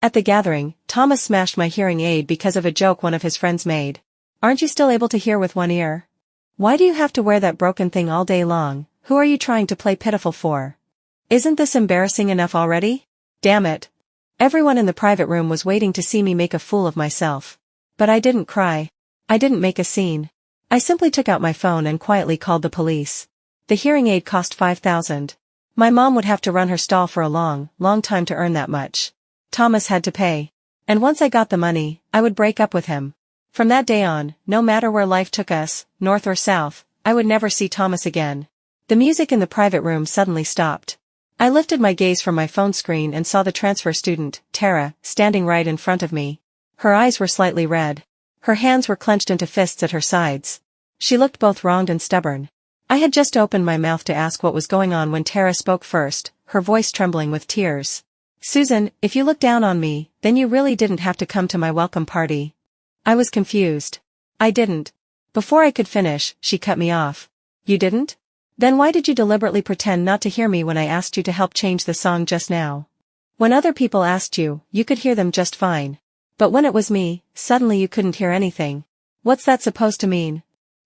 At the gathering, Thomas smashed my hearing aid because of a joke one of his friends made. Aren't you still able to hear with one ear? Why do you have to wear that broken thing all day long? Who are you trying to play pitiful for? Isn't this embarrassing enough already? Damn it. Everyone in the private room was waiting to see me make a fool of myself. But I didn't cry. I didn't make a scene. I simply took out my phone and quietly called the police. The hearing aid cost $5,000. My mom would have to run her stall for a long time to earn that much. Thomas had to pay. And once I got the money, I would break up with him. From that day on, no matter where life took us, north or south, I would never see Thomas again. The music in the private room suddenly stopped. I lifted my gaze from my phone screen and saw the transfer student, Tara, standing right in front of me. Her eyes were slightly red. Her hands were clenched into fists at her sides. She looked both wronged and stubborn. I had just opened my mouth to ask what was going on when Tara spoke first, her voice trembling with tears. Susan, if you look down on me, then you really didn't have to come to my welcome party. I was confused. I didn't. Before I could finish, she cut me off. You didn't? Then why did you deliberately pretend not to hear me when I asked you to help change the song just now? When other people asked you, you could hear them just fine. But when it was me, suddenly you couldn't hear anything. What's that supposed to mean?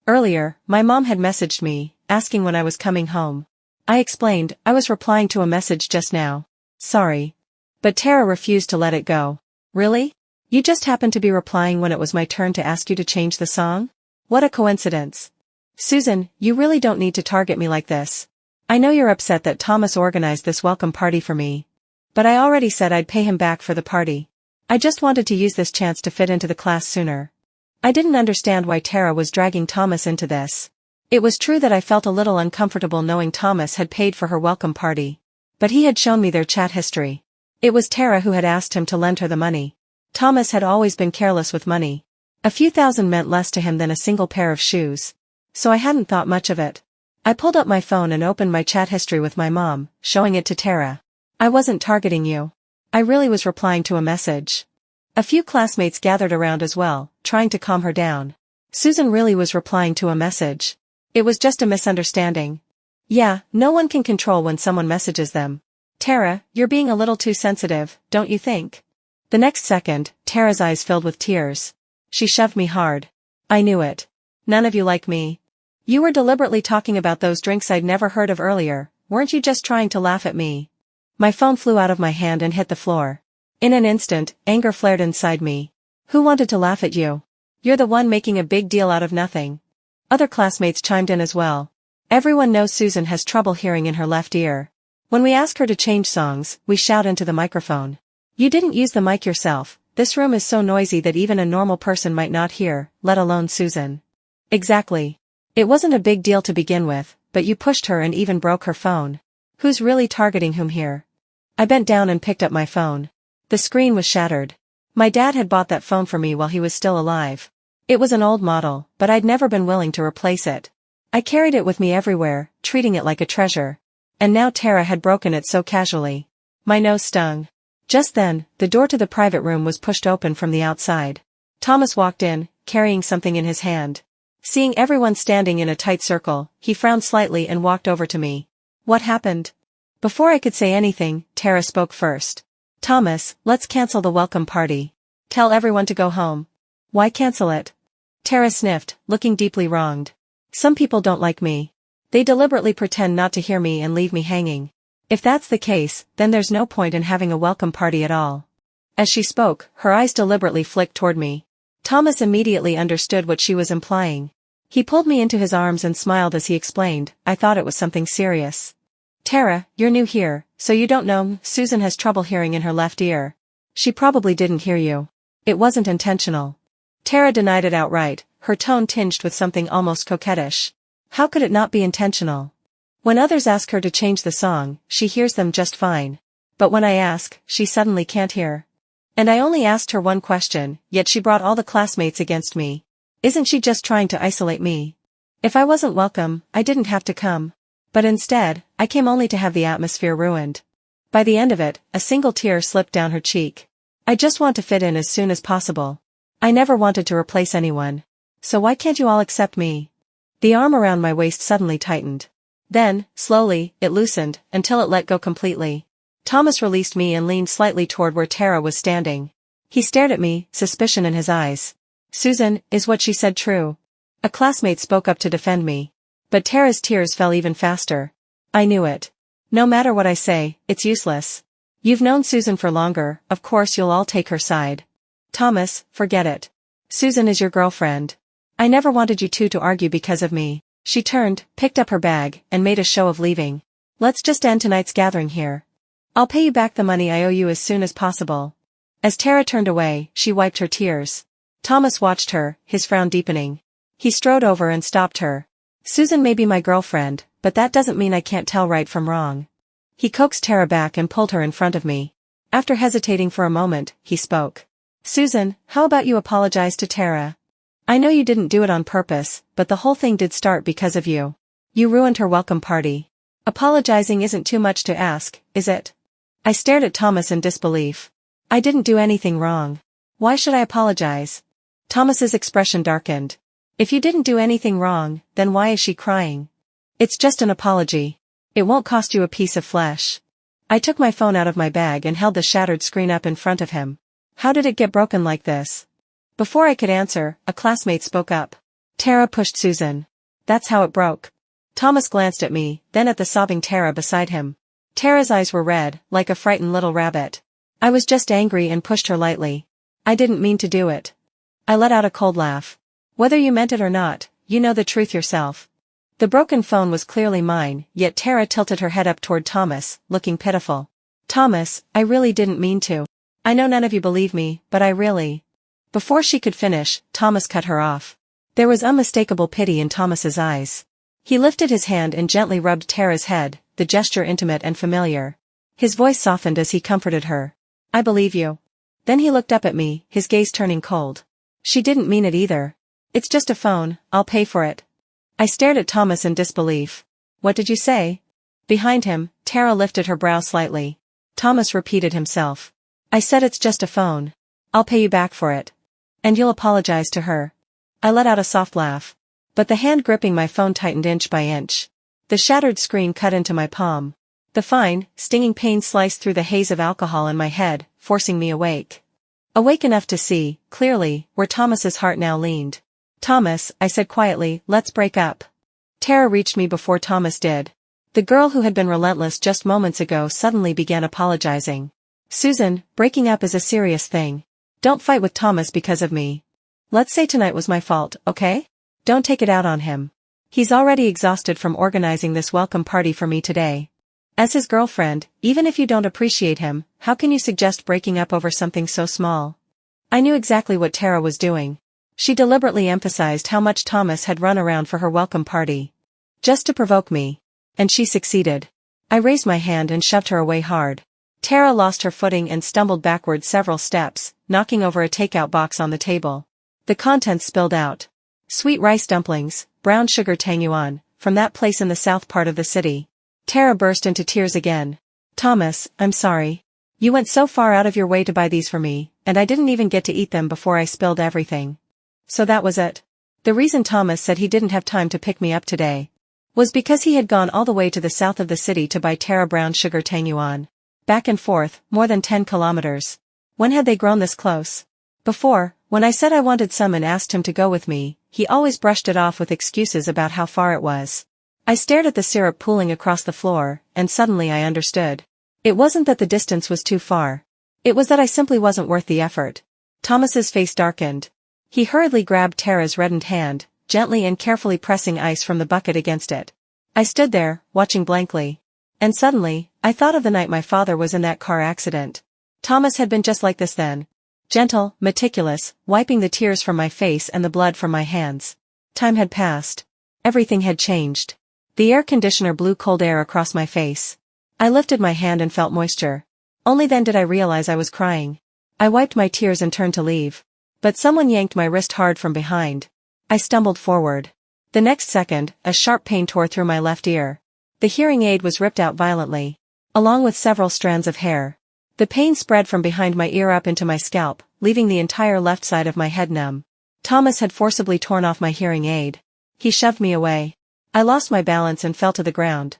Earlier, my mom had messaged me, asking when I was coming home. I explained, I was replying to a message just now. Sorry. But Tara refused to let it go. Really? You just happened to be replying when it was my turn to ask you to change the song? What a coincidence. Susan, you really don't need to target me like this. I know you're upset that Thomas organized this welcome party for me. But I already said I'd pay him back for the party. I just wanted to use this chance to fit into the class sooner. I didn't understand why Tara was dragging Thomas into this. It was true that I felt a little uncomfortable knowing Thomas had paid for her welcome party. But he had shown me their chat history. It was Tara who had asked him to lend her the money. Thomas had always been careless with money. A few thousand meant less to him than a single pair of shoes. So I hadn't thought much of it. I pulled up my phone and opened my chat history with my mom, showing it to Tara. I wasn't targeting you. I really was replying to a message. A few classmates gathered around as well, trying to calm her down. Susan really was replying to a message. It was just a misunderstanding. Yeah, no one can control when someone messages them. Tara, you're being a little too sensitive, don't you think? The next second, Tara's eyes filled with tears. She shoved me hard. I knew it. None of you like me. You were deliberately talking about those drinks I'd never heard of earlier, weren't you just trying to laugh at me? My phone flew out of my hand and hit the floor. In an instant, anger flared inside me. Who wanted to laugh at you? You're the one making a big deal out of nothing. Other classmates chimed in as well. Everyone knows Susan has trouble hearing in her left ear. When we ask her to change songs, we shout into the microphone. You didn't use the mic yourself. This room is so noisy that even a normal person might not hear, let alone Susan. Exactly. It wasn't a big deal to begin with, but you pushed her and even broke her phone. Who's really targeting whom here? I bent down and picked up my phone. The screen was shattered. My dad had bought that phone for me while he was still alive. It was an old model, but I'd never been willing to replace it. I carried it with me everywhere, treating it like a treasure. And now Tara had broken it so casually. My nose stung. Just then, the door to the private room was pushed open from the outside. Thomas walked in, carrying something in his hand. Seeing everyone standing in a tight circle, he frowned slightly and walked over to me. What happened? Before I could say anything, Tara spoke first. Thomas, let's cancel the welcome party. Tell everyone to go home. Why cancel it? Tara sniffed, looking deeply wronged. Some people don't like me. They deliberately pretend not to hear me and leave me hanging. If that's the case, then there's no point in having a welcome party at all. As she spoke, her eyes deliberately flicked toward me. Thomas immediately understood what she was implying. He pulled me into his arms and smiled as he explained, I thought it was something serious. Tara, you're new here, so you don't know, Susan has trouble hearing in her left ear. She probably didn't hear you. It wasn't intentional. Tara denied it outright, her tone tinged with something almost coquettish. How could it not be intentional? When others ask her to change the song, she hears them just fine. But when I ask, she suddenly can't hear. And I only asked her one question, yet she brought all the classmates against me. Isn't she just trying to isolate me? If I wasn't welcome, I didn't have to come. But instead, I came only to have the atmosphere ruined. By the end of it, a single tear slipped down her cheek. I just want to fit in as soon as possible. I never wanted to replace anyone. So why can't you all accept me? The arm around my waist suddenly tightened. Then, slowly, it loosened, until it let go completely. Thomas released me and leaned slightly toward where Tara was standing. He stared at me, suspicion in his eyes. Susan, is what she said true? A classmate spoke up to defend me. But Tara's tears fell even faster. I knew it. No matter what I say, it's useless. You've known Susan for longer, of course you'll all take her side. Thomas, forget it. Susan is your girlfriend. I never wanted you two to argue because of me. She turned, picked up her bag, and made a show of leaving. Let's just end tonight's gathering here. I'll pay you back the money I owe you as soon as possible. As Tara turned away, she wiped her tears. Thomas watched her, his frown deepening. He strode over and stopped her. Susan may be my girlfriend, but that doesn't mean I can't tell right from wrong. He coaxed Tara back and pulled her in front of me. After hesitating for a moment, he spoke. Susan, how about you apologize to Tara? I know you didn't do it on purpose, but the whole thing did start because of you. You ruined her welcome party. Apologizing isn't too much to ask, is it? I stared at Thomas in disbelief. I didn't do anything wrong. Why should I apologize? Thomas's expression darkened. If you didn't do anything wrong, then why is she crying? It's just an apology. It won't cost you a piece of flesh. I took my phone out of my bag and held the shattered screen up in front of him. How did it get broken like this? Before I could answer, a classmate spoke up. Tara pushed Susan. That's how it broke. Thomas glanced at me, then at the sobbing Tara beside him. Tara's eyes were red, like a frightened little rabbit. I was just angry and pushed her lightly. I didn't mean to do it. I let out a cold laugh. Whether you meant it or not, you know the truth yourself. The broken phone was clearly mine, yet Tara tilted her head up toward Thomas, looking pitiful. Thomas, I really didn't mean to. I know none of you believe me, but I really... Before she could finish, Thomas cut her off. There was unmistakable pity in Thomas's eyes. He lifted his hand and gently rubbed Tara's head, the gesture intimate and familiar. His voice softened as he comforted her. I believe you. Then he looked up at me, his gaze turning cold. She didn't mean it either. It's just a phone, I'll pay for it. I stared at Thomas in disbelief. What did you say? Behind him, Tara lifted her brow slightly. Thomas repeated himself. I said it's just a phone. I'll pay you back for it. And you'll apologize to her. I let out a soft laugh. But the hand gripping my phone tightened inch by inch. The shattered screen cut into my palm. The fine, stinging pain sliced through the haze of alcohol in my head, forcing me awake. Awake enough to see, clearly, where Thomas's heart now leaned. Thomas, I said quietly, let's break up. Tara reached me before Thomas did. The girl who had been relentless just moments ago suddenly began apologizing. Susan, breaking up is a serious thing. Don't fight with Thomas because of me. Let's say tonight was my fault, okay? Don't take it out on him. He's already exhausted from organizing this welcome party for me today. As his girlfriend, even if you don't appreciate him, how can you suggest breaking up over something so small? I knew exactly what Tara was doing. She deliberately emphasized how much Thomas had run around for her welcome party. Just to provoke me. And she succeeded. I raised my hand and shoved her away hard. Tara lost her footing and stumbled backward several steps, knocking over a takeout box on the table. The contents spilled out. Sweet rice dumplings, brown sugar tangyuan, from that place in the south part of the city. Tara burst into tears again. Thomas, I'm sorry. You went so far out of your way to buy these for me, and I didn't even get to eat them before I spilled everything. So that was it. The reason Thomas said he didn't have time to pick me up today was because he had gone all the way to the south of the city to buy Tara brown sugar tangyuan. Back and forth, more than 10 kilometers. When had they grown this close? Before, when I said I wanted some and asked him to go with me, he always brushed it off with excuses about how far it was. I stared at the syrup pooling across the floor, and suddenly I understood. It wasn't that the distance was too far. It was that I simply wasn't worth the effort. Thomas's face darkened. He hurriedly grabbed Tara's reddened hand, gently and carefully pressing ice from the bucket against it. I stood there, watching blankly. And suddenly, I thought of the night my father was in that car accident. Thomas had been just like this then. Gentle, meticulous, wiping the tears from my face and the blood from my hands. Time had passed. Everything had changed. The air conditioner blew cold air across my face. I lifted my hand and felt moisture. Only then did I realize I was crying. I wiped my tears and turned to leave. But someone yanked my wrist hard from behind. I stumbled forward. The next second, a sharp pain tore through my left ear. The hearing aid was ripped out violently, along with several strands of hair. The pain spread from behind my ear up into my scalp, leaving the entire left side of my head numb. Thomas had forcibly torn off my hearing aid. He shoved me away. I lost my balance and fell to the ground.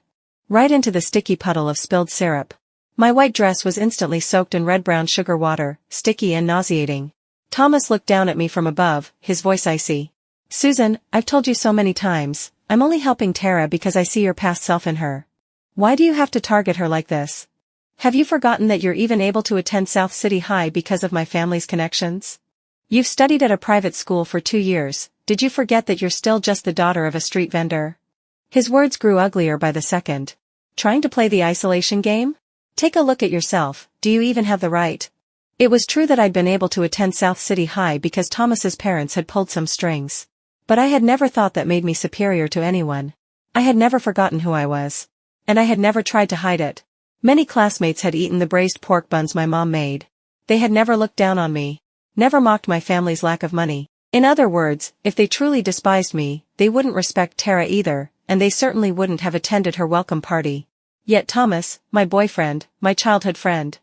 Right into the sticky puddle of spilled syrup. My white dress was instantly soaked in red-brown sugar water, sticky and nauseating. Thomas looked down at me from above, his voice icy. Susan, I've told you so many times, I'm only helping Tara because I see your past self in her. Why do you have to target her like this? Have you forgotten that you're even able to attend South City High because of my family's connections? You've studied at a private school for 2 years, did you forget that you're still just the daughter of a street vendor? His words grew uglier by the second. Trying to play the isolation game? Take a look at yourself, do you even have the right? It was true that I'd been able to attend South City High because Thomas's parents had pulled some strings. But I had never thought that made me superior to anyone. I had never forgotten who I was. And I had never tried to hide it. Many classmates had eaten the braised pork buns my mom made. They had never looked down on me. Never mocked my family's lack of money. In other words, if they truly despised me, they wouldn't respect Tara either, and they certainly wouldn't have attended her welcome party. Yet Thomas, my boyfriend, my childhood friend,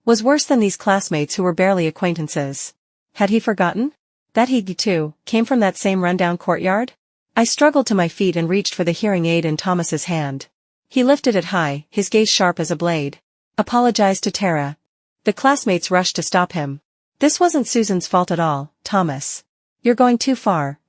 was worse than these classmates who were barely acquaintances. Had he forgotten? That he, too, came from that same rundown courtyard? I struggled to my feet and reached for the hearing aid in Thomas's hand. He lifted it high, his gaze sharp as a blade. Apologize to Tara. The classmates rushed to stop him. This wasn't Susan's fault at all, Thomas. You're going too far.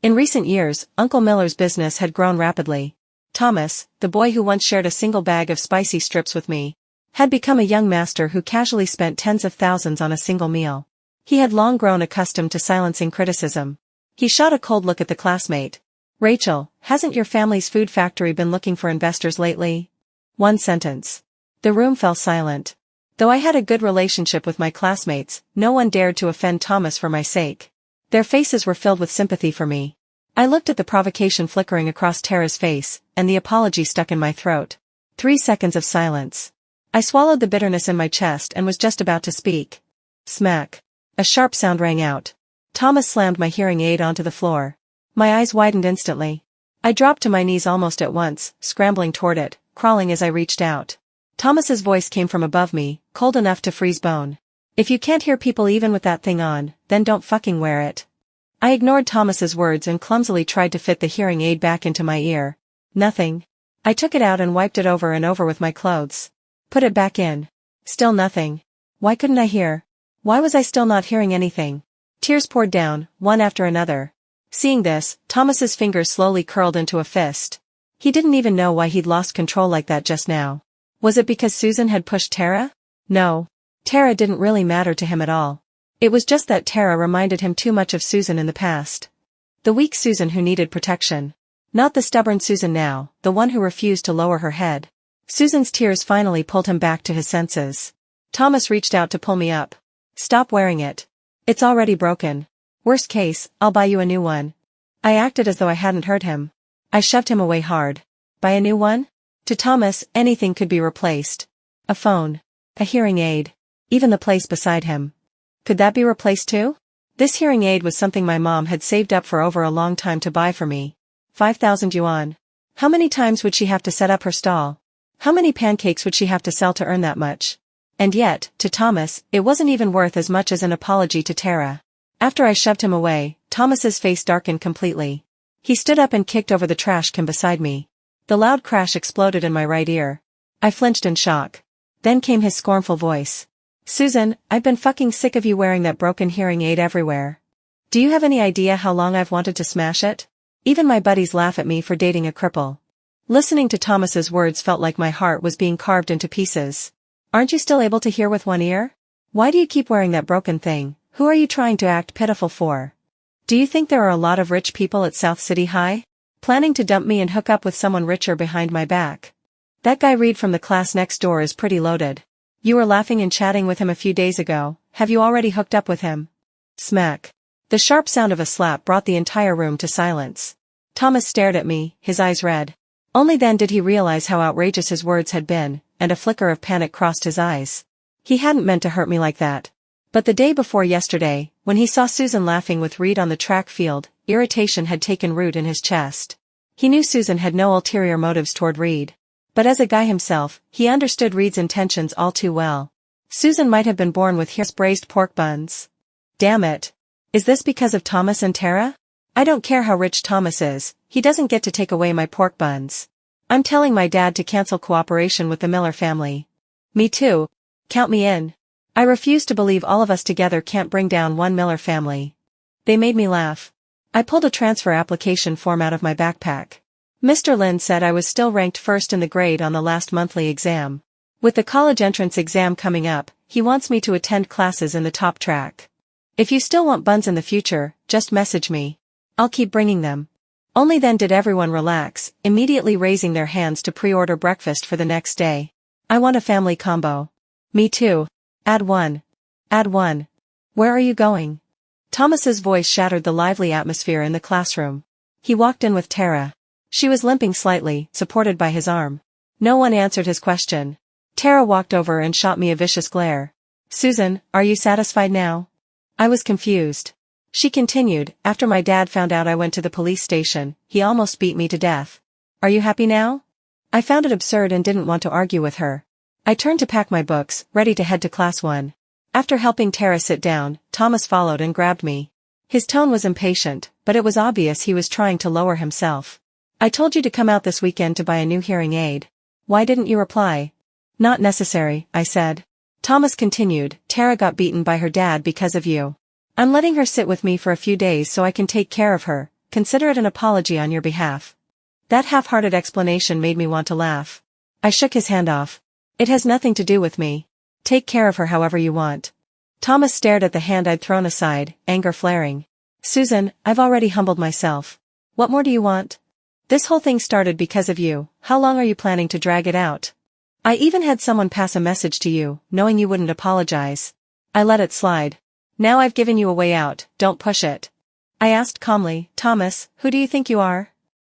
In recent years, Uncle Miller's business had grown rapidly. Thomas, the boy who once shared a single bag of spicy strips with me, had become a young master who casually spent tens of thousands on a single meal. He had long grown accustomed to silencing criticism. He shot a cold look at the classmate. Rachel, hasn't your family's food factory been looking for investors lately? One sentence. The room fell silent. Though I had a good relationship with my classmates, no one dared to offend Thomas for my sake. Their faces were filled with sympathy for me. I looked at the provocation flickering across Tara's face, and the apology stuck in my throat. 3 seconds of silence. I swallowed the bitterness in my chest and was just about to speak. Smack. A sharp sound rang out. Thomas slammed my hearing aid onto the floor. My eyes widened instantly. I dropped to my knees almost at once, scrambling toward it, crawling as I reached out. Thomas's voice came from above me, cold enough to freeze bone. If you can't hear people even with that thing on, then don't fucking wear it. I ignored Thomas's words and clumsily tried to fit the hearing aid back into my ear. Nothing. I took it out and wiped it over and over with my clothes. Put it back in. Still nothing. Why couldn't I hear? Why was I still not hearing anything? Tears poured down, one after another. Seeing this, Thomas's fingers slowly curled into a fist. He didn't even know why he'd lost control like that just now. Was it because Susan had pushed Tara? No. Tara didn't really matter to him at all. It was just that Tara reminded him too much of Susan in the past. The weak Susan who needed protection. Not the stubborn Susan now, the one who refused to lower her head. Susan's tears finally pulled him back to his senses. Thomas reached out to pull me up. Stop wearing it. It's already broken. Worst case, I'll buy you a new one. I acted as though I hadn't heard him. I shoved him away hard. Buy a new one? To Thomas, anything could be replaced. A phone. A hearing aid. Even the place beside him. Could that be replaced too? This hearing aid was something my mom had saved up for over a long time to buy for me. 5,000 yuan. How many times would she have to set up her stall? How many pancakes would she have to sell to earn that much? And yet, to Thomas, it wasn't even worth as much as an apology to Tara. After I shoved him away, Thomas's face darkened completely. He stood up and kicked over the trash can beside me. The loud crash exploded in my right ear. I flinched in shock. Then came his scornful voice. Susan, I've been fucking sick of you wearing that broken hearing aid everywhere. Do you have any idea how long I've wanted to smash it? Even my buddies laugh at me for dating a cripple. Listening to Thomas's words felt like my heart was being carved into pieces. Aren't you still able to hear with one ear? Why do you keep wearing that broken thing? Who are you trying to act pitiful for? Do you think there are a lot of rich people at South City High? Planning to dump me and hook up with someone richer behind my back? That guy Reed from the class next door is pretty loaded. You were laughing and chatting with him a few days ago. Have you already hooked up with him? Smack. The sharp sound of a slap brought the entire room to silence. Thomas stared at me, his eyes red. Only then did he realize how outrageous his words had been, and a flicker of panic crossed his eyes. He hadn't meant to hurt me like that. But the day before yesterday, when he saw Susan laughing with Reed on the track field, irritation had taken root in his chest. He knew Susan had no ulterior motives toward Reed. But as a guy himself, he understood Reed's intentions all too well. Susan might have been born with his braised pork buns. Damn it. Is this because of Thomas and Tara? I don't care how rich Thomas is, he doesn't get to take away my pork buns. I'm telling my dad to cancel cooperation with the Miller family. Me too. Count me in. I refuse to believe all of us together can't bring down one Miller family. They made me laugh. I pulled a transfer application form out of my backpack. Mr. Lin said I was still ranked first in the grade on the last monthly exam. With the college entrance exam coming up, he wants me to attend classes in the top track. If you still want buns in the future, just message me. I'll keep bringing them. Only then did everyone relax, immediately raising their hands to pre-order breakfast for the next day. I want a family combo. Me too. Add one. Add one. Where are you going? Thomas's voice shattered the lively atmosphere in the classroom. He walked in with Tara. She was limping slightly, supported by his arm. No one answered his question. Tara walked over and shot me a vicious glare. Susan, are you satisfied now? I was confused. She continued, after my dad found out I went to the police station, he almost beat me to death. Are you happy now? I found it absurd and didn't want to argue with her. I turned to pack my books, ready to head to class 1. After helping Tara sit down, Thomas followed and grabbed me. His tone was impatient, but it was obvious he was trying to lower himself. I told you to come out this weekend to buy a new hearing aid. Why didn't you reply? Not necessary, I said. Thomas continued, Tara got beaten by her dad because of you. I'm letting her sit with me for a few days so I can take care of her. Consider it an apology on your behalf. That half-hearted explanation made me want to laugh. I shook his hand off. It has nothing to do with me. Take care of her however you want. Thomas stared at the hand I'd thrown aside, anger flaring. Susan, I've already humbled myself. What more do you want? This whole thing started because of you. How long are you planning to drag it out? I even had someone pass a message to you, knowing you wouldn't apologize. I let it slide. Now I've given you a way out, don't push it. I asked calmly, Thomas, who do you think you are?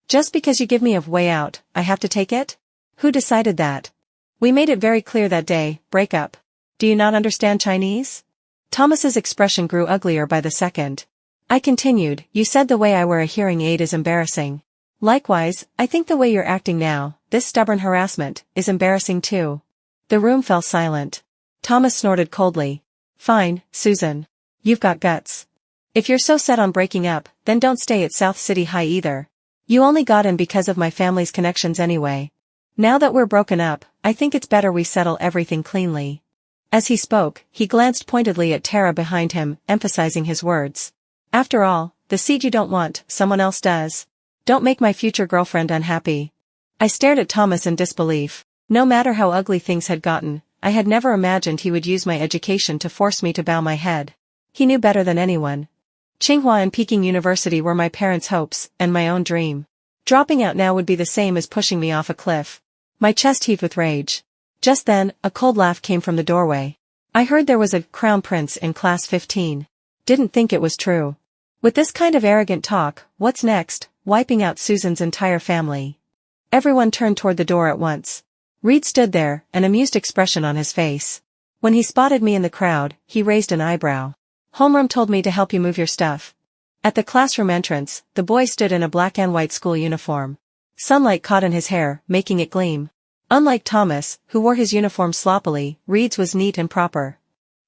Just because you give me a way out, I have to take it? Who decided that? We made it very clear that day, break up. Do you not understand Chinese? Thomas's expression grew uglier by the second. I continued, you said the way I wear a hearing aid is embarrassing. Likewise, I think the way you're acting now, this stubborn harassment, is embarrassing too. The room fell silent. Thomas snorted coldly. Fine, Susan. You've got guts. If you're so set on breaking up, then don't stay at South City High either. You only got in because of my family's connections anyway. Now that we're broken up, I think it's better we settle everything cleanly. As he spoke, he glanced pointedly at Tara behind him, emphasizing his words. After all, the seat you don't want, someone else does. Don't make my future girlfriend unhappy. I stared at Thomas in disbelief. No matter how ugly things had gotten, I had never imagined he would use my education to force me to bow my head. He knew better than anyone. Tsinghua and Peking University were my parents' hopes, and my own dream. Dropping out now would be the same as pushing me off a cliff. My chest heaved with rage. Just then, a cold laugh came from the doorway. I heard there was a crown prince in class 15. Didn't think it was true. With this kind of arrogant talk, what's next? Wiping out Susan's entire family. Everyone turned toward the door at once. Reed stood there, an amused expression on his face. When he spotted me in the crowd, he raised an eyebrow. Homeroom told me to help you move your stuff. At the classroom entrance, the boy stood in a black and white school uniform. Sunlight caught in his hair, making it gleam. Unlike Thomas, who wore his uniform sloppily, Reed's was neat and proper.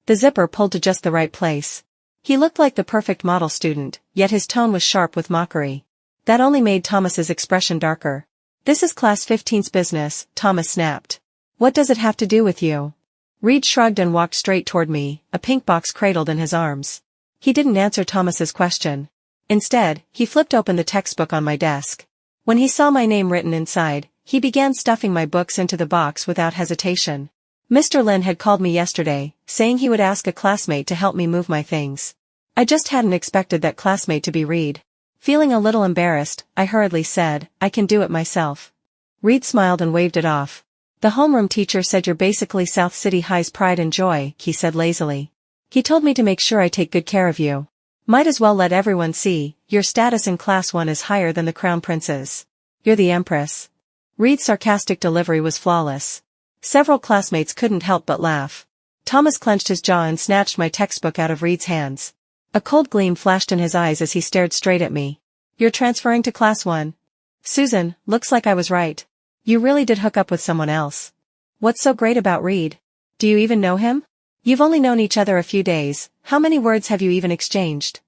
The zipper pulled to just the right place. He looked like the perfect model student, yet his tone was sharp with mockery. That only made Thomas's expression darker. This is class 15's business, Thomas snapped. What does it have to do with you? Reed shrugged and walked straight toward me, a pink box cradled in his arms. He didn't answer Thomas's question. Instead, he flipped open the textbook on my desk. When he saw my name written inside, he began stuffing my books into the box without hesitation. Mr. Lin had called me yesterday, saying he would ask a classmate to help me move my things. I just hadn't expected that classmate to be Reed. Feeling a little embarrassed, I hurriedly said, I can do it myself. Reed smiled and waved it off. The homeroom teacher said you're basically South City High's pride and joy, he said lazily. He told me to make sure I take good care of you. Might as well let everyone see, your status in class 1 is higher than the crown prince's. You're the empress. Reed's sarcastic delivery was flawless. Several classmates couldn't help but laugh. Thomas clenched his jaw and snatched my textbook out of Reed's hands. A cold gleam flashed in his eyes as he stared straight at me. You're transferring to class 1? Susan, looks like I was right. You really did hook up with someone else. What's so great about Reed? Do you even know him? You've only known each other a few days, how many words have you even exchanged?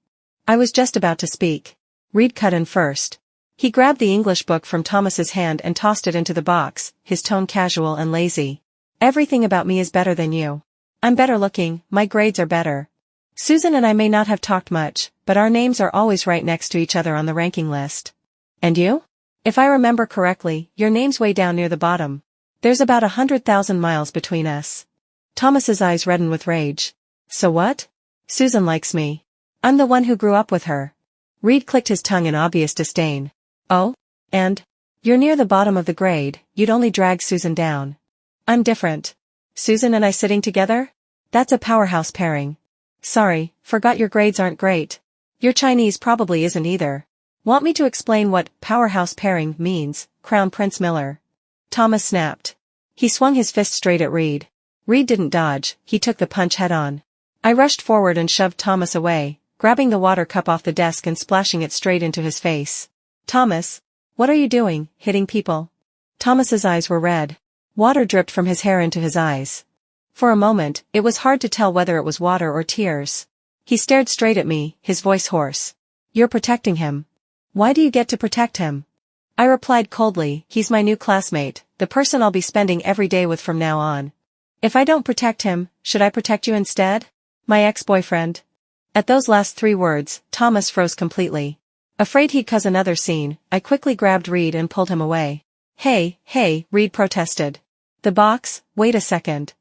I was just about to speak. Reed cut in first. He grabbed the English book from Thomas's hand and tossed it into the box, his tone casual and lazy. Everything about me is better than you. I'm better looking, my grades are better. Susan and I may not have talked much, but our names are always right next to each other on the ranking list. And you? If I remember correctly, your name's way down near the bottom. There's about 100,000 miles between us. Thomas's eyes reddened with rage. So what? Susan likes me. I'm the one who grew up with her. Reed clicked his tongue in obvious disdain. Oh? And? You're near the bottom of the grade, you'd only drag Susan down. I'm different. Susan and I sitting together? That's a powerhouse pairing. Sorry, forgot your grades aren't great. Your Chinese probably isn't either. Want me to explain what powerhouse pairing means, Crown Prince Miller? Thomas snapped. He swung his fist straight at Reed. Reed didn't dodge, he took the punch head on. I rushed forward and shoved Thomas away, grabbing the water cup off the desk and splashing it straight into his face. Thomas, what are you doing, hitting people? Thomas's eyes were red. Water dripped from his hair into his eyes. For a moment, it was hard to tell whether it was water or tears. He stared straight at me, his voice hoarse. You're protecting him. Why do you get to protect him? I replied coldly, he's my new classmate, the person I'll be spending every day with from now on. If I don't protect him, should I protect you instead? My ex-boyfriend? At those last 3 words, Thomas froze completely. Afraid he'd cause another scene, I quickly grabbed Reed and pulled him away. Hey, Reed protested. The box, wait a second.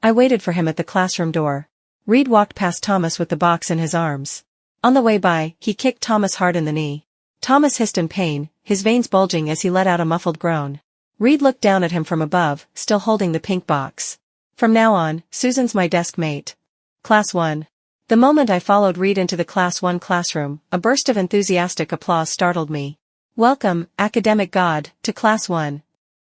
I waited for him at the classroom door. Reed walked past Thomas with the box in his arms. On the way by, he kicked Thomas hard in the knee. Thomas hissed in pain, his veins bulging as he let out a muffled groan. Reed looked down at him from above, still holding the pink box. From now on, Susan's my desk mate. Class 1. The moment I followed Reed into the Class 1 classroom, a burst of enthusiastic applause startled me. Welcome, academic god, to Class 1.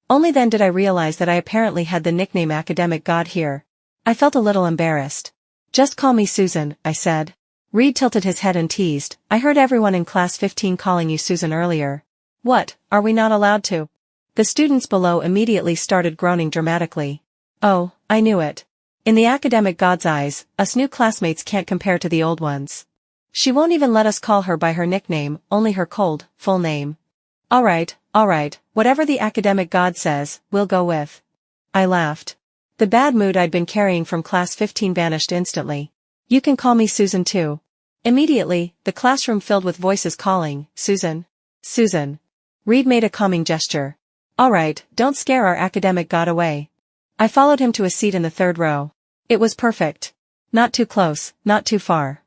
Only then did I realize that I apparently had the nickname Academic God here. I felt a little embarrassed. Just call me Susan, I said. Reed tilted his head and teased, I heard everyone in Class 15 calling you Susan earlier. What, are we not allowed to? The students below immediately started groaning dramatically. Oh, I knew it. In the Academic God's eyes, us new classmates can't compare to the old ones. She won't even let us call her by her nickname, only her cold, full name. Alright, whatever the Academic God says, we'll go with. I laughed. The bad mood I'd been carrying from Class 15 vanished instantly. You can call me Susan too. Immediately, the classroom filled with voices calling, Susan. Susan. Reed made a calming gesture. Alright, don't scare our Academic God away. I followed him to a seat in the 3rd row. It was perfect. Not too close, not too far.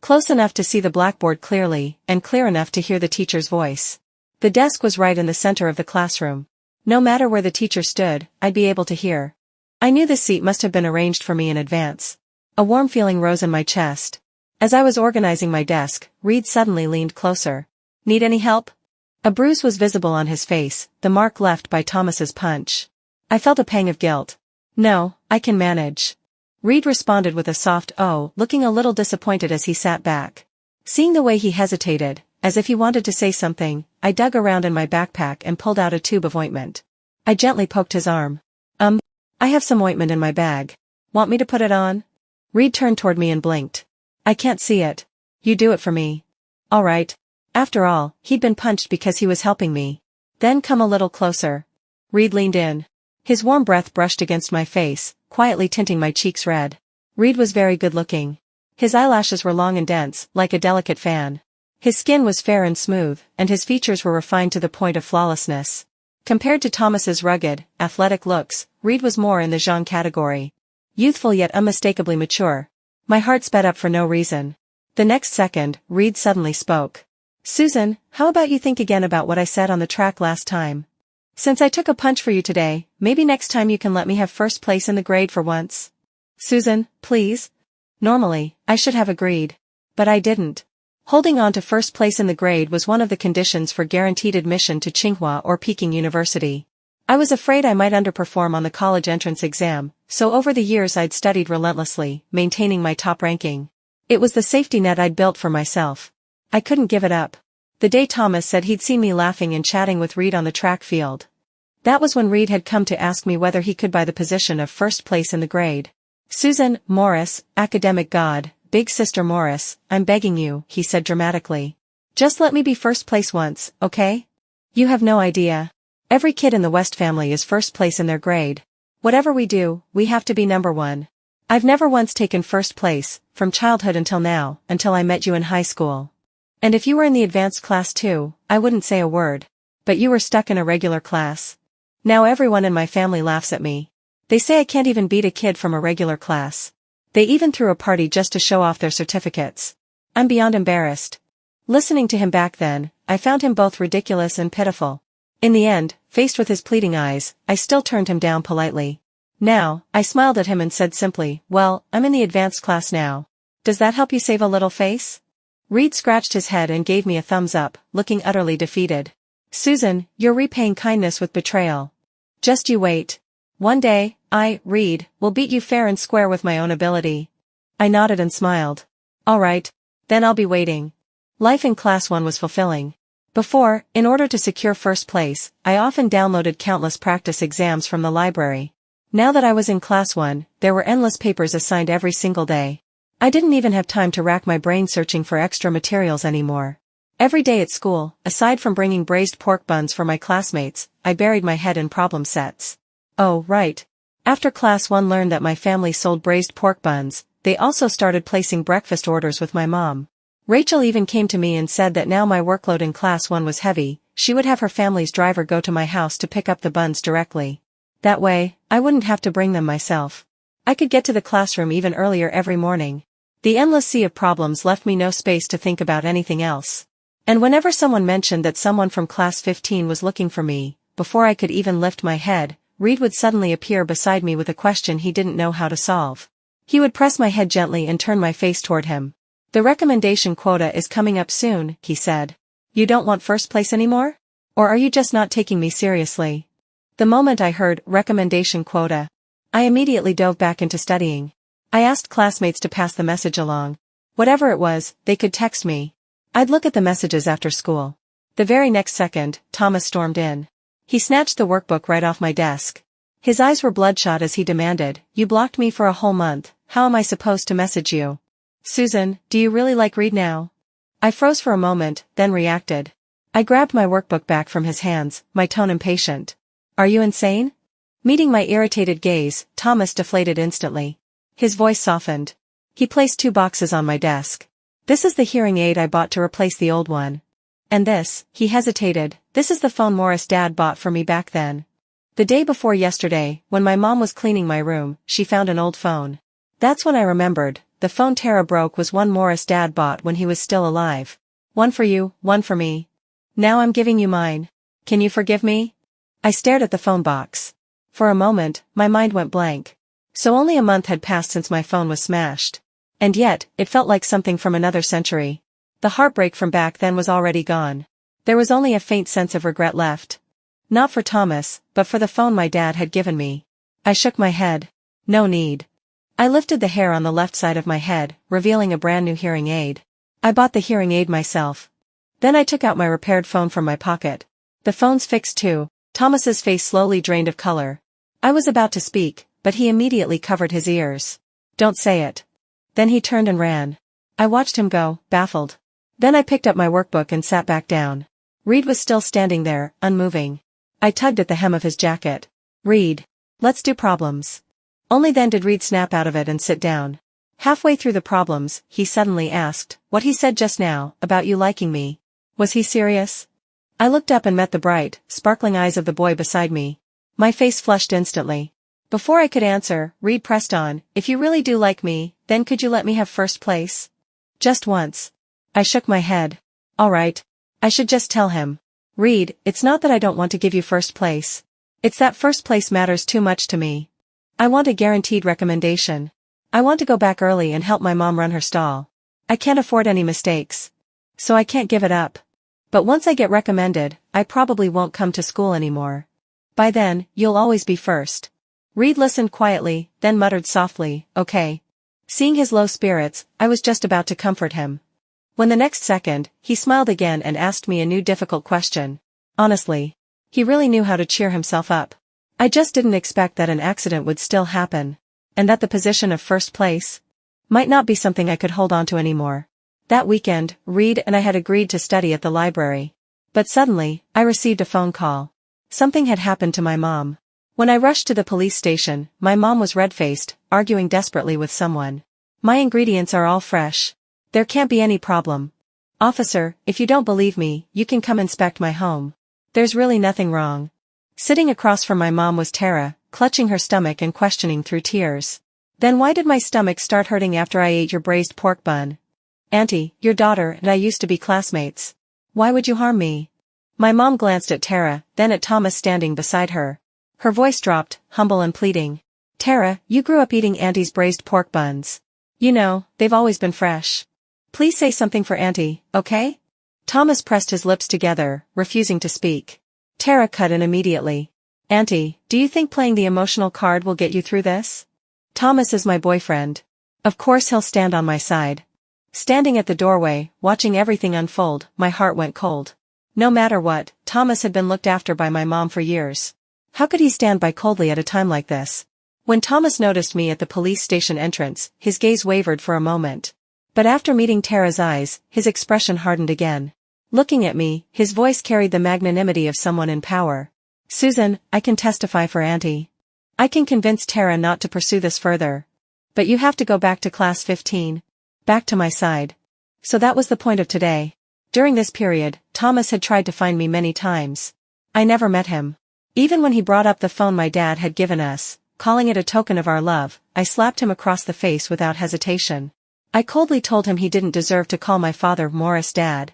Close enough to see the blackboard clearly, and clear enough to hear the teacher's voice. The desk was right in the center of the classroom. No matter where the teacher stood, I'd be able to hear. I knew this seat must have been arranged for me in advance. A warm feeling rose in my chest. As I was organizing my desk, Reed suddenly leaned closer. Need any help? A bruise was visible on his face, the mark left by Thomas's punch. I felt a pang of guilt. No, I can manage. Reed responded with a soft "oh," looking a little disappointed as he sat back. Seeing the way he hesitated, as if he wanted to say something, I dug around in my backpack and pulled out a tube of ointment. I gently poked his arm. I have some ointment in my bag. Want me to put it on? Reed turned toward me and blinked. I can't see it. You do it for me. All right. After all, he'd been punched because he was helping me. Then come a little closer. Reed leaned in. His warm breath brushed against my face, quietly tinting my cheeks red. Reed was very good-looking. His eyelashes were long and dense, like a delicate fan. His skin was fair and smooth, and his features were refined to the point of flawlessness. Compared to Thomas's rugged, athletic looks, Reed was more in the Jean category. Youthful yet unmistakably mature. My heart sped up for no reason. The next second, Reed suddenly spoke. Susan, how about you think again about what I said on the track last time? Since I took a punch for you today, maybe next time you can let me have first place in the grade for once. Susan, please? Normally, I should have agreed. But I didn't. Holding on to first place in the grade was one of the conditions for guaranteed admission to Tsinghua or Peking University. I was afraid I might underperform on the college entrance exam, so over the years I'd studied relentlessly, maintaining my top ranking. It was the safety net I'd built for myself. I couldn't give it up. The day Thomas said he'd seen me laughing and chatting with Reed on the track field. That was when Reed had come to ask me whether he could buy the position of first place in the grade. Susan, Morris, academic god, big sister Morris, I'm begging you, he said dramatically. Just let me be first place once, okay? You have no idea. Every kid in the West family is first place in their grade. Whatever we do, we have to be number one. I've never once taken first place, from childhood until now, until I met you in high school. And if you were in the advanced class too, I wouldn't say a word. But you were stuck in a regular class. Now everyone in my family laughs at me. They say I can't even beat a kid from a regular class. They even threw a party just to show off their certificates. I'm beyond embarrassed. Listening to him back then, I found him both ridiculous and pitiful. In the end, faced with his pleading eyes, I still turned him down politely. Now, I smiled at him and said simply, well, I'm in the advanced class now. Does that help you save a little face? Reed scratched his head and gave me a thumbs up, looking utterly defeated. Susan, you're repaying kindness with betrayal. Just you wait. One day, Reed, will beat you fair and square with my own ability. I nodded and smiled. All right, then I'll be waiting. Life in Class 1 was fulfilling. Before, in order to secure first place, I often downloaded countless practice exams from the library. Now that I was in Class 1, there were endless papers assigned every single day. I didn't even have time to rack my brain searching for extra materials anymore. Every day at school, aside from bringing braised pork buns for my classmates, I buried my head in problem sets. Oh, right. After Class 1 learned that my family sold braised pork buns, they also started placing breakfast orders with my mom. Rachel even came to me and said that now my workload in Class 1 was heavy, she would have her family's driver go to my house to pick up the buns directly. That way, I wouldn't have to bring them myself. I could get to the classroom even earlier every morning. The endless sea of problems left me no space to think about anything else. And whenever someone mentioned that someone from Class 15 was looking for me, before I could even lift my head, Reed would suddenly appear beside me with a question he didn't know how to solve. He would press my head gently and turn my face toward him. The recommendation quota is coming up soon, he said. You don't want first place anymore? Or are you just not taking me seriously? The moment I heard recommendation quota, I immediately dove back into studying. I asked classmates to pass the message along. Whatever it was, they could text me. I'd look at the messages after school. The very next second, Thomas stormed in. He snatched the workbook right off my desk. His eyes were bloodshot as he demanded, you blocked me for a whole month, how am I supposed to message you? Susan, do you really like Reed now? I froze for a moment, then reacted. I grabbed my workbook back from his hands, my tone impatient. Are you insane? Meeting my irritated gaze, Thomas deflated instantly. His voice softened. He placed 2 boxes on my desk. This is the hearing aid I bought to replace the old one. And this, he hesitated, this is the phone Morris Dad bought for me back then. The day before yesterday, when my mom was cleaning my room, she found an old phone. That's when I remembered, the phone Tara broke was one Morris Dad bought when he was still alive. One for you, one for me. Now I'm giving you mine. Can you forgive me? I stared at the phone box. For a moment, my mind went blank. So only a month had passed since my phone was smashed. And yet, it felt like something from another century. The heartbreak from back then was already gone. There was only a faint sense of regret left. Not for Thomas, but for the phone my dad had given me. I shook my head. No need. I lifted the hair on the left side of my head, revealing a brand new hearing aid. I bought the hearing aid myself. Then I took out my repaired phone from my pocket. The phone's fixed too. Thomas's face slowly drained of color. I was about to speak, but he immediately covered his ears. Don't say it. Then he turned and ran. I watched him go, baffled. Then I picked up my workbook and sat back down. Reed was still standing there, unmoving. I tugged at the hem of his jacket. Reed. Let's do problems. Only then did Reed snap out of it and sit down. Halfway through the problems, he suddenly asked, what he said just now, about you liking me. Was he serious? I looked up and met the bright, sparkling eyes of the boy beside me. My face flushed instantly. Before I could answer, Reed pressed on, if you really do like me, then could you let me have first place? Just once. I shook my head. All right. I should just tell him. Reed, it's not that I don't want to give you first place. It's that first place matters too much to me. I want a guaranteed recommendation. I want to go back early and help my mom run her stall. I can't afford any mistakes. So I can't give it up. But once I get recommended, I probably won't come to school anymore. By then, you'll always be first. Reed listened quietly, then muttered softly, okay. Seeing his low spirits, I was just about to comfort him. When the next second, he smiled again and asked me a new difficult question. Honestly. He really knew how to cheer himself up. I just didn't expect that an accident would still happen. And that the position of first place might not be something I could hold on to anymore. That weekend, Reed and I had agreed to study at the library. But suddenly, I received a phone call. Something had happened to my mom. When I rushed to the police station, my mom was red-faced, arguing desperately with someone. My ingredients are all fresh. There can't be any problem. Officer, if you don't believe me, you can come inspect my home. There's really nothing wrong. Sitting across from my mom was Tara, clutching her stomach and questioning through tears. Then why did my stomach start hurting after I ate your braised pork bun? Auntie, your daughter and I used to be classmates. Why would you harm me? My mom glanced at Tara, then at Thomas standing beside her. Her voice dropped, humble and pleading. Tara, you grew up eating Auntie's braised pork buns. You know, they've always been fresh. Please say something for Auntie, okay? Thomas pressed his lips together, refusing to speak. Tara cut in immediately. Auntie, do you think playing the emotional card will get you through this? Thomas is my boyfriend. Of course he'll stand on my side. Standing at the doorway, watching everything unfold, my heart went cold. No matter what, Thomas had been looked after by my mom for years. How could he stand by coldly at a time like this? When Thomas noticed me at the police station entrance, his gaze wavered for a moment. But after meeting Tara's eyes, his expression hardened again. Looking at me, his voice carried the magnanimity of someone in power. Susan, I can testify for Auntie. I can convince Tara not to pursue this further. But you have to go back to class 15. Back to my side. So that was the point of today. During this period, Thomas had tried to find me many times. I never met him. Even when he brought up the phone my dad had given us, calling it a token of our love, I slapped him across the face without hesitation. I coldly told him he didn't deserve to call my father Morris Dad.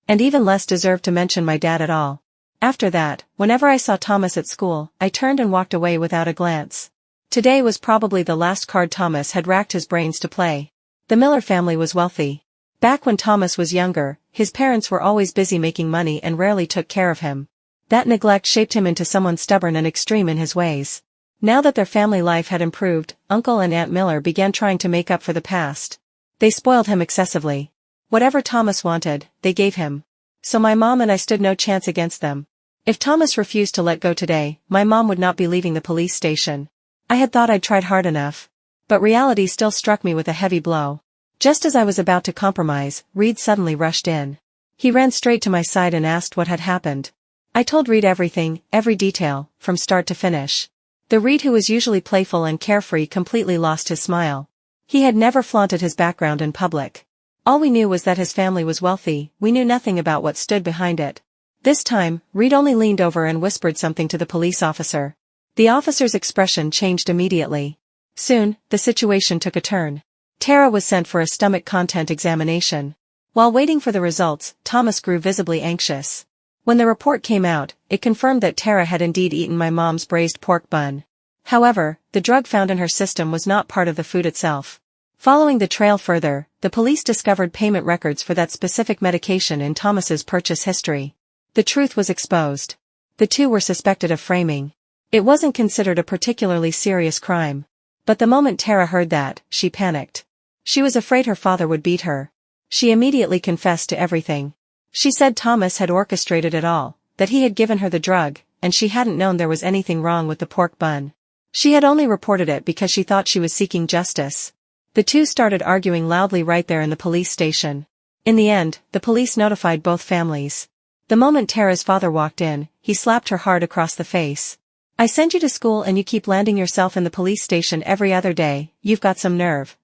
And even less deserved to mention my dad at all. After that, whenever I saw Thomas at school, I turned and walked away without a glance. Today was probably the last card Thomas had racked his brains to play. The Miller family was wealthy. Back when Thomas was younger, his parents were always busy making money and rarely took care of him. That neglect shaped him into someone stubborn and extreme in his ways. Now that their family life had improved, Uncle and Aunt Miller began trying to make up for the past. They spoiled him excessively. Whatever Thomas wanted, they gave him. So my mom and I stood no chance against them. If Thomas refused to let go today, my mom would not be leaving the police station. I had thought I'd tried hard enough. But reality still struck me with a heavy blow. Just as I was about to compromise, Reed suddenly rushed in. He ran straight to my side and asked what had happened. I told Reed everything, every detail, from start to finish. The Reed who was usually playful and carefree completely lost his smile. He had never flaunted his background in public. All we knew was that his family was wealthy, we knew nothing about what stood behind it. This time, Reed only leaned over and whispered something to the police officer. The officer's expression changed immediately. Soon, the situation took a turn. Tara was sent for a stomach content examination. While waiting for the results, Thomas grew visibly anxious. When the report came out, it confirmed that Tara had indeed eaten my mom's braised pork bun. However, the drug found in her system was not part of the food itself. Following the trail further, the police discovered payment records for that specific medication in Thomas's purchase history. The truth was exposed. The two were suspected of framing. It wasn't considered a particularly serious crime. But the moment Tara heard that, she panicked. She was afraid her father would beat her. She immediately confessed to everything. She said Thomas had orchestrated it all, that he had given her the drug, and she hadn't known there was anything wrong with the pork bun. She had only reported it because she thought she was seeking justice. The two started arguing loudly right there in the police station. In the end, the police notified both families. The moment Tara's father walked in, he slapped her hard across the face. I send you to school and you keep landing yourself in the police station every other day, you've got some nerve.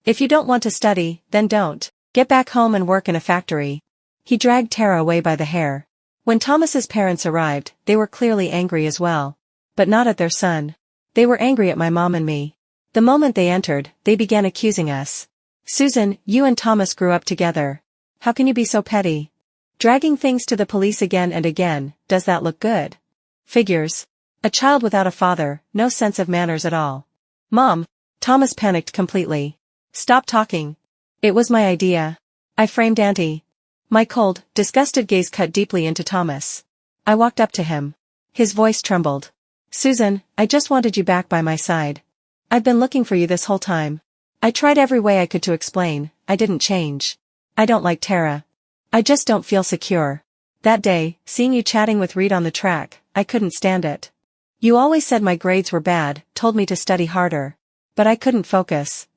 If you don't want to study, then don't. Get back home and work in a factory. He dragged Tara away by the hair. When Thomas's parents arrived, they were clearly angry as well. But not at their son. They were angry at my mom and me. The moment they entered, they began accusing us. Susan, you and Thomas grew up together. How can you be so petty? Dragging things to the police again and again, does that look good? Figures. A child without a father, no sense of manners at all. Mom. Thomas panicked completely. Stop talking. It was my idea. I framed Auntie. My cold, disgusted gaze cut deeply into Thomas. I walked up to him. His voice trembled. Susan, I just wanted you back by my side. I've been looking for you this whole time. I tried every way I could to explain, I didn't change. I don't like Tara. I just don't feel secure. That day, seeing you chatting with Reed on the track, I couldn't stand it. You always said my grades were bad, told me to study harder. But I couldn't focus.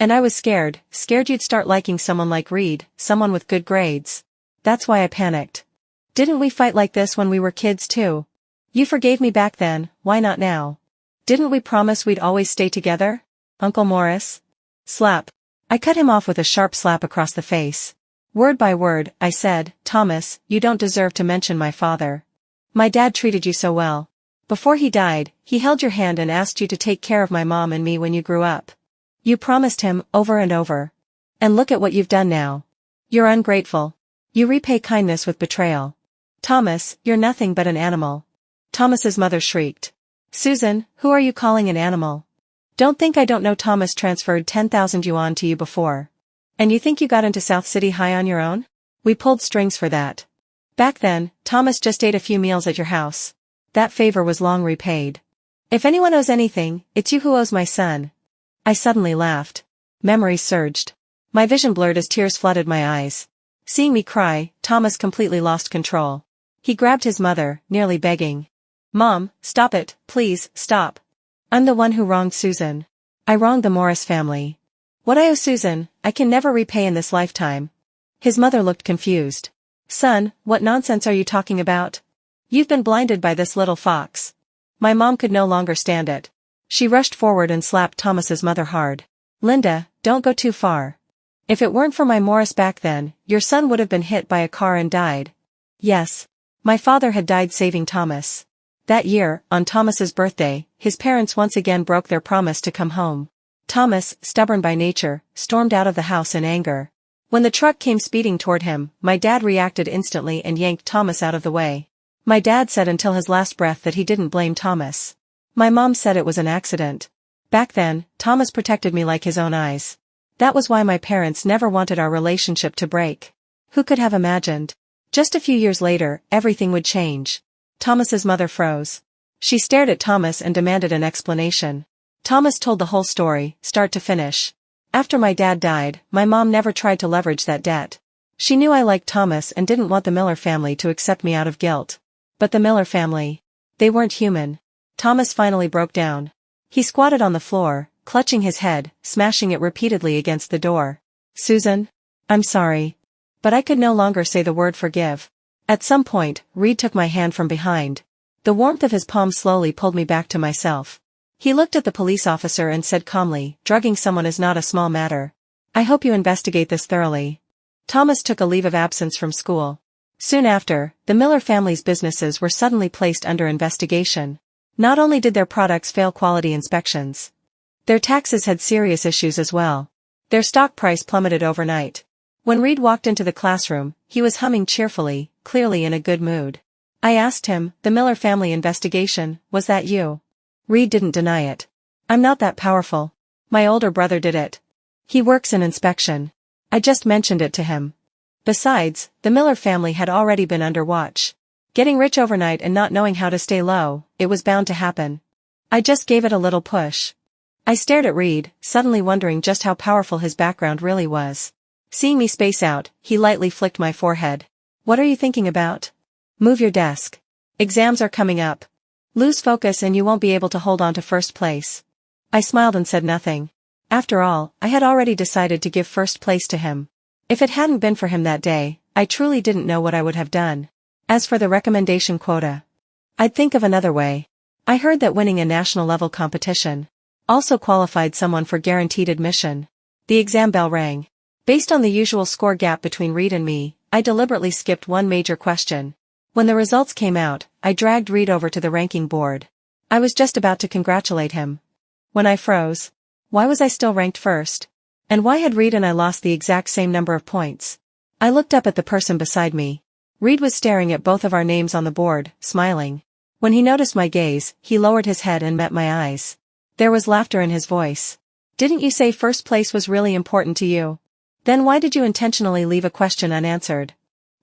And I was scared you'd start liking someone like Reed, someone with good grades. That's why I panicked. Didn't we fight like this when we were kids too? You forgave me back then, why not now? Didn't we promise we'd always stay together? Uncle Morris? Slap. I cut him off with a sharp slap across the face. Word by word, I said, Thomas, you don't deserve to mention my father. My dad treated you so well. Before he died, he held your hand and asked you to take care of my mom and me when you grew up. You promised him, over and over. And look at what you've done now. You're ungrateful. You repay kindness with betrayal. Thomas, you're nothing but an animal. Thomas's mother shrieked. Susan, who are you calling an animal? Don't think I don't know Thomas transferred 10,000 yuan to you before. And you think you got into South City High on your own? We pulled strings for that. Back then, Thomas just ate a few meals at your house. That favor was long repaid. If anyone owes anything, it's you who owes my son. I suddenly laughed. Memories surged. My vision blurred as tears flooded my eyes. Seeing me cry, Thomas completely lost control. He grabbed his mother, nearly begging. Mom, stop it, please, stop. I'm the one who wronged Susan. I wronged the Morris family. What I owe Susan, I can never repay in this lifetime. His mother looked confused. Son, what nonsense are you talking about? You've been blinded by this little fox. My mom could no longer stand it. She rushed forward and slapped Thomas's mother hard. Linda, don't go too far. If it weren't for my Morris back then, your son would have been hit by a car and died. Yes. My father had died saving Thomas. That year, on Thomas's birthday, his parents once again broke their promise to come home. Thomas, stubborn by nature, stormed out of the house in anger. When the truck came speeding toward him, my dad reacted instantly and yanked Thomas out of the way. My dad said until his last breath that he didn't blame Thomas. My mom said it was an accident. Back then, Thomas protected me like his own eyes. That was why my parents never wanted our relationship to break. Who could have imagined? Just a few years later, everything would change. Thomas's mother froze. She stared at Thomas and demanded an explanation. Thomas told the whole story, start to finish. After my dad died, my mom never tried to leverage that debt. She knew I liked Thomas and didn't want the Miller family to accept me out of guilt. But the Miller family. They weren't human. Thomas finally broke down. He squatted on the floor, clutching his head, smashing it repeatedly against the door. Susan? I'm sorry. But I could no longer say the word forgive. At some point, Reed took my hand from behind. The warmth of his palm slowly pulled me back to myself. He looked at the police officer and said calmly, drugging someone is not a small matter. I hope you investigate this thoroughly. Thomas took a leave of absence from school. Soon after, the Miller family's businesses were suddenly placed under investigation. Not only did their products fail quality inspections, their taxes had serious issues as well. Their stock price plummeted overnight. When Reed walked into the classroom, he was humming cheerfully, clearly in a good mood. I asked him, the Miller family investigation, was that you? Reed didn't deny it. I'm not that powerful. My older brother did it. He works in inspection. I just mentioned it to him. Besides, the Miller family had already been under watch. Getting rich overnight and not knowing how to stay low, it was bound to happen. I just gave it a little push. I stared at Reed, suddenly wondering just how powerful his background really was. Seeing me space out, he lightly flicked my forehead. What are you thinking about? Move your desk. Exams are coming up. Lose focus and you won't be able to hold on to first place. I smiled and said nothing. After all, I had already decided to give first place to him. If it hadn't been for him that day, I truly didn't know what I would have done. As for the recommendation quota, I'd think of another way. I heard that winning a national-level competition also qualified someone for guaranteed admission. The exam bell rang. Based on the usual score gap between Reed and me, I deliberately skipped one major question. When the results came out, I dragged Reed over to the ranking board. I was just about to congratulate him when I froze. Why was I still ranked first? And why had Reed and I lost the exact same number of points? I looked up at the person beside me. Reed was staring at both of our names on the board, smiling. When he noticed my gaze, he lowered his head and met my eyes. There was laughter in his voice. Didn't you say first place was really important to you? Then why did you intentionally leave a question unanswered?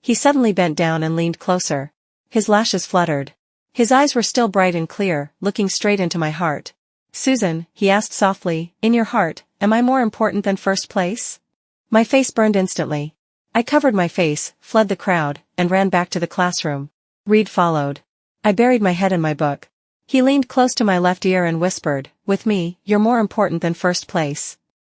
He suddenly bent down and leaned closer. His lashes fluttered. His eyes were still bright and clear, looking straight into my heart. Susan, he asked softly, in your heart, am I more important than first place? My face burned instantly. I covered my face, fled the crowd, and ran back to the classroom. Reed followed. I buried my head in my book. He leaned close to my left ear and whispered, with me, you're more important than first place.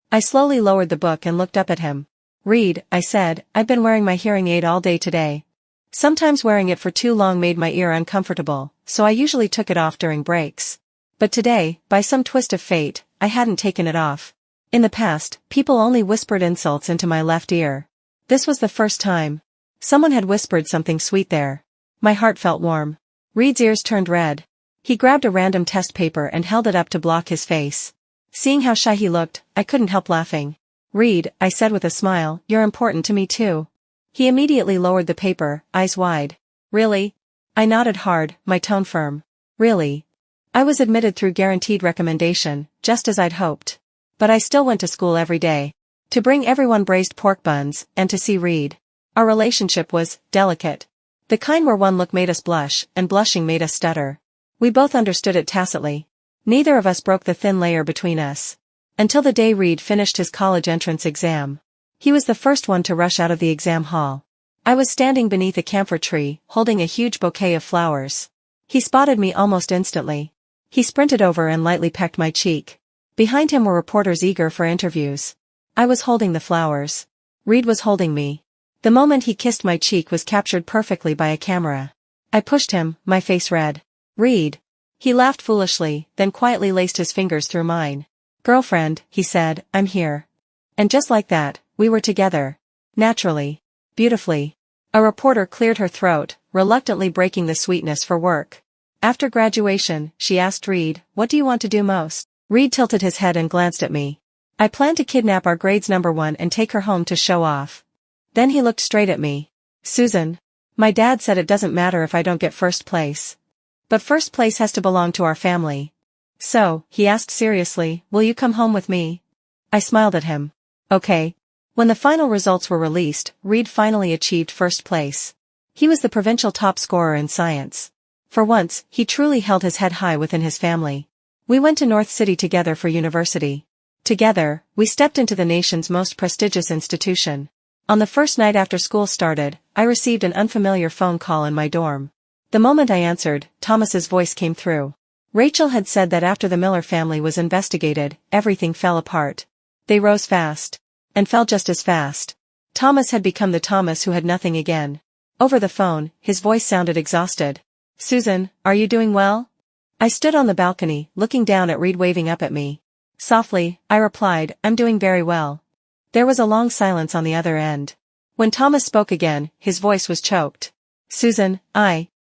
I slowly lowered the book and looked up at him. Reed, I said, I've been wearing my hearing aid all day today. Sometimes wearing it for too long made my ear uncomfortable, so I usually took it off during breaks. But today, by some twist of fate, I hadn't taken it off. In the past, people only whispered insults into my left ear. This was the first time. Someone had whispered something sweet there. My heart felt warm. Reed's ears turned red. He grabbed a random test paper and held it up to block his face. Seeing how shy he looked, I couldn't help laughing. "Reed," I said with a smile, "you're important to me too." He immediately lowered the paper, eyes wide. "Really?" I nodded hard, my tone firm. "Really?" I was admitted through guaranteed recommendation, just as I'd hoped. But I still went to school every day. To bring everyone braised pork buns, and to see Reed. Our relationship was delicate. The kind where one look made us blush, and blushing made us stutter. We both understood it tacitly. Neither of us broke the thin layer between us. Until the day Reed finished his college entrance exam. He was the first one to rush out of the exam hall. I was standing beneath a camphor tree, holding a huge bouquet of flowers. He spotted me almost instantly. He sprinted over and lightly pecked my cheek. Behind him were reporters eager for interviews. I was holding the flowers. Reed was holding me. The moment he kissed my cheek was captured perfectly by a camera. I pushed him, my face red. "Reed." He laughed foolishly, then quietly laced his fingers through mine. "Girlfriend," he said, "I'm here." And just like that, we were together. Naturally. Beautifully. A reporter cleared her throat, reluctantly breaking the sweetness for work. After graduation, she asked Reed, "What do you want to do most?" Reed tilted his head and glanced at me. "I plan to kidnap our grades #1 and take her home to show off." Then he looked straight at me. "Susan. My dad said it doesn't matter if I don't get first place. But first place has to belong to our family. So," he asked seriously, "will you come home with me?" I smiled at him. "Okay." When the final results were released, Reed finally achieved first place. He was the provincial top scorer in science. For once, he truly held his head high within his family. We went to North City together for university. Together, we stepped into the nation's most prestigious institution. On the first night after school started, I received an unfamiliar phone call in my dorm. The moment I answered, Thomas's voice came through. Rachel had said that after the Miller family was investigated, everything fell apart. They rose fast. And fell just as fast. Thomas had become the Thomas who had nothing again. Over the phone, his voice sounded exhausted. "Susan, are you doing well?" I stood on the balcony, looking down at Reed waving up at me. Softly, I replied, "I'm doing very well." There was a long silence on the other end. When Thomas spoke again, his voice was choked. "Susan,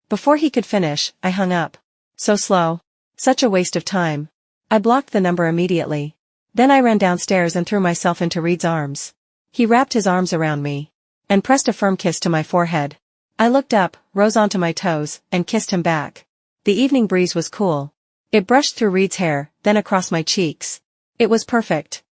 Before he could finish, I hung up. So slow. Such a waste of time. I blocked the number immediately. Then I ran downstairs and threw myself into Reed's arms. He wrapped his arms around me. And pressed a firm kiss to my forehead. I looked up, rose onto my toes, and kissed him back. The evening breeze was cool. It brushed through Reed's hair, then across my cheeks. It was perfect.